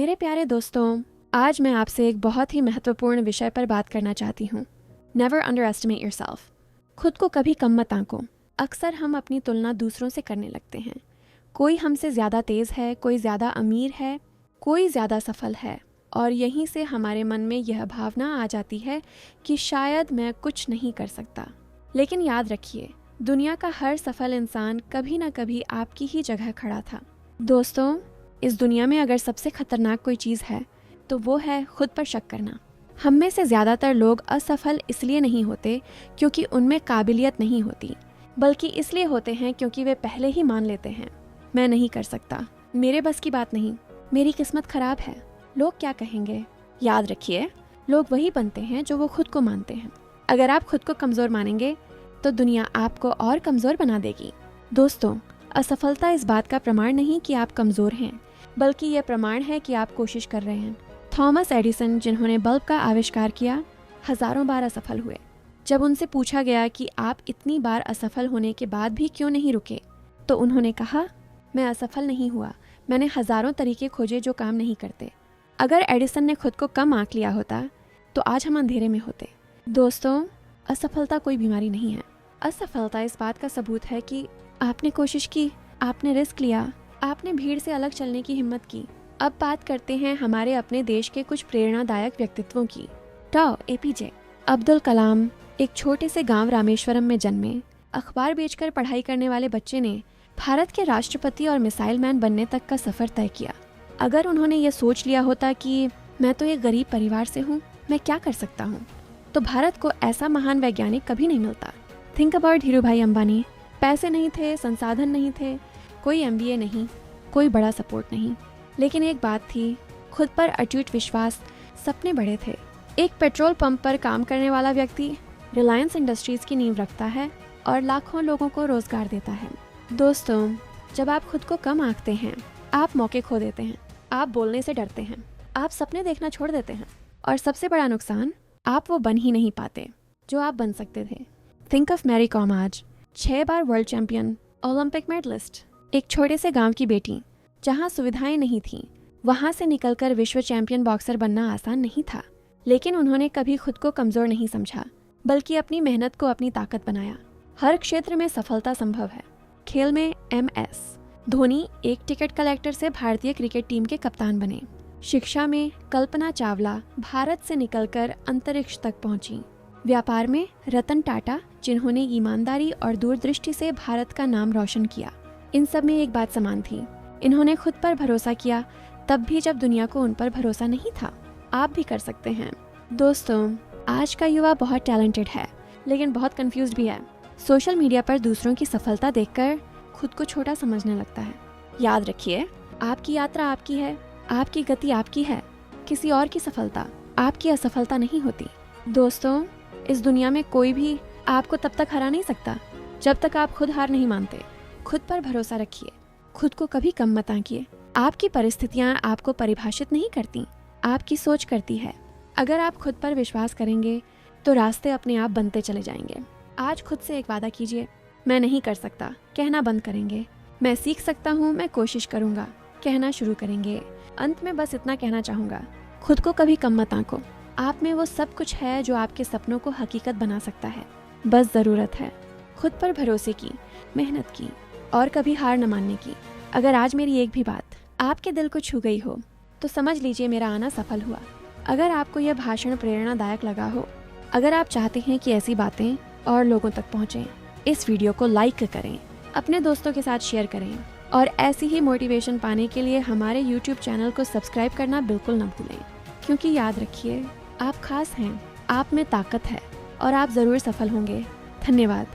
मेरे प्यारे दोस्तों, आज मैं आपसे एक बहुत ही महत्वपूर्ण विषय पर बात करना चाहती हूँ। Never under estimate yourself. खुद को कभी कम मत आंको। अक्सर हम अपनी तुलना दूसरों से करने लगते हैं। कोई हमसे ज़्यादा तेज़ है, कोई ज़्यादा अमीर है, कोई ज़्यादा सफल है, और यहीं से हमारे मन में यह भावना आ जाती है कि शायद मैं कुछ नहीं कर सकता। लेकिन याद रखिए, दुनिया का हर सफल इंसान कभी ना कभी आपकी ही जगह खड़ा था। दोस्तों, इस दुनिया में अगर सबसे खतरनाक कोई चीज़ है तो वो है खुद पर शक करना। हम में से ज़्यादातर लोग असफल इसलिए नहीं होते क्योंकि उनमें काबिलियत नहीं होती, बल्कि इसलिए होते हैं क्योंकि वे पहले ही मान लेते हैं, मैं नहीं कर सकता, मेरे बस की बात नहीं, मेरी किस्मत खराब है, लोग क्या कहेंगे। याद रखिए, लोग वही बनते हैं जो वो खुद को मानते हैं। अगर आप खुद को कमज़ोर मानेंगे तो दुनिया आपको और कमज़ोर बना देगी। दोस्तों, असफलता इस बात का प्रमाण नहीं कि आप कमज़ोर हैं, बल्कि यह प्रमाण है कि आप कोशिश कर रहे हैं। थॉमस एडिसन, जिन्होंने बल्ब का आविष्कार किया, हज़ारों बार असफल हुए। जब उनसे पूछा गया कि आप इतनी बार असफल होने के बाद भी क्यों नहीं रुके, तो उन्होंने कहा, मैं असफल नहीं हुआ, मैंने हज़ारों तरीके खोजे जो काम नहीं करते। अगर एडिसन ने खुद को कम आंक लिया होता तो आज हम अंधेरे में होते। दोस्तों, असफलता कोई बीमारी नहीं है। असफलता इस बात का सबूत है कि आपने कोशिश की, आपने रिस्क लिया, आपने भीड़ से अलग चलने की हिम्मत की। अब बात करते हैं हमारे अपने देश के कुछ प्रेरणादायक व्यक्तित्वों की। एपीजे अब्दुल कलाम एक छोटे से गांव रामेश्वरम में जन्मे। अखबार बेचकर पढ़ाई करने वाले बच्चे ने भारत के राष्ट्रपति और मिसाइल मैन बनने तक का सफर तय किया। अगर उन्होंने ये सोच लिया होता कि मैं तो एक गरीब परिवार से हूँ, मैं क्या कर सकता हूँ, तो भारत को ऐसा महान वैज्ञानिक कभी नहीं मिलता। Think about Dhirubhai Ambani. पैसे नहीं थे, संसाधन नहीं थे, कोई MBA नहीं, कोई बड़ा सपोर्ट नहीं, लेकिन एक बात थी, खुद पर अटूट विश्वास, सपने बड़े थे। एक पेट्रोल पंप पर काम करने वाला व्यक्ति रिलायंस इंडस्ट्रीज की नींव रखता है और लाखों लोगों को रोजगार देता है। दोस्तों, जब आप खुद को कम आंकते हैं, आप मौके खो देते हैं, आप बोलने से डरते हैं, आप सपने देखना छोड़ देते हैं, और सबसे बड़ा नुकसान, आप वो बन ही नहीं पाते जो आप बन सकते थे। Think of Mary Kom. आज 6 बार वर्ल्ड चैंपियन, ओलंपिक मेडलिस्ट, एक छोटे से गांव की बेटी जहां सुविधाएं नहीं थीं, वहां से निकलकर विश्व चैंपियन बॉक्सर बनना आसान नहीं था। लेकिन उन्होंने कभी खुद को कमजोर नहीं समझा, बल्कि अपनी मेहनत को अपनी ताकत बनाया। हर क्षेत्र में सफलता संभव है। खेल में MS धोनी एक टिकट कलेक्टर से भारतीय क्रिकेट टीम के कप्तान बने। शिक्षा में कल्पना चावला भारत से निकलकर अंतरिक्ष तक पहुंची। व्यापार में रतन टाटा, जिन्होंने ईमानदारी और दूरदृष्टि से भारत का नाम रोशन किया। इन सब में एक बात समान थी, इन्होंने खुद पर भरोसा किया, तब भी जब दुनिया को उन पर भरोसा नहीं था। आप भी कर सकते हैं। दोस्तों, आज का युवा बहुत टैलेंटेड है, लेकिन बहुत कंफ्यूज्ड भी है। सोशल मीडिया पर दूसरों की सफलता देखकर खुद को छोटा समझने लगता है। याद रखिए, आपकी यात्रा आपकी है, आपकी गति आपकी है, किसी और की सफलता आपकी असफलता नहीं होती। दोस्तों, इस दुनिया में कोई भी आपको तब तक हरा नहीं सकता जब तक आप खुद हार नहीं मानते। खुद पर भरोसा रखिए, खुद को कभी कम मत आंकिए। आपकी परिस्थितियां आपको परिभाषित नहीं करती, आपकी सोच करती है। अगर आप खुद पर विश्वास करेंगे तो रास्ते अपने आप बनते चले जाएंगे। आज खुद से एक वादा कीजिए, मैं नहीं कर सकता कहना बंद करेंगे। मैं सीख सकता हूँ, मैं कोशिश करूँगा कहना शुरू करेंगे। अंत में बस इतना कहना चाहूँगा, खुद को कभी कम मत आंको। आप में वो सब कुछ है जो आपके सपनों को हकीकत बना सकता है। बस ज़रूरत है खुद पर भरोसे की, मेहनत की, और कभी हार न मानने की। अगर आज मेरी एक भी बात आपके दिल को छू गई हो तो समझ लीजिए मेरा आना सफल हुआ। अगर आपको यह भाषण प्रेरणादायक लगा हो, अगर आप चाहते हैं कि ऐसी बातें और लोगों तक पहुंचें, इस वीडियो को लाइक करें, अपने दोस्तों के साथ शेयर करें, और ऐसी ही मोटिवेशन पाने के लिए हमारे YouTube चैनल को सब्सक्राइब करना बिल्कुल न भूलें। क्योंकि याद रखिए, आप खास हैं, आप में ताकत है, और आप ज़रूर सफल होंगे। धन्यवाद।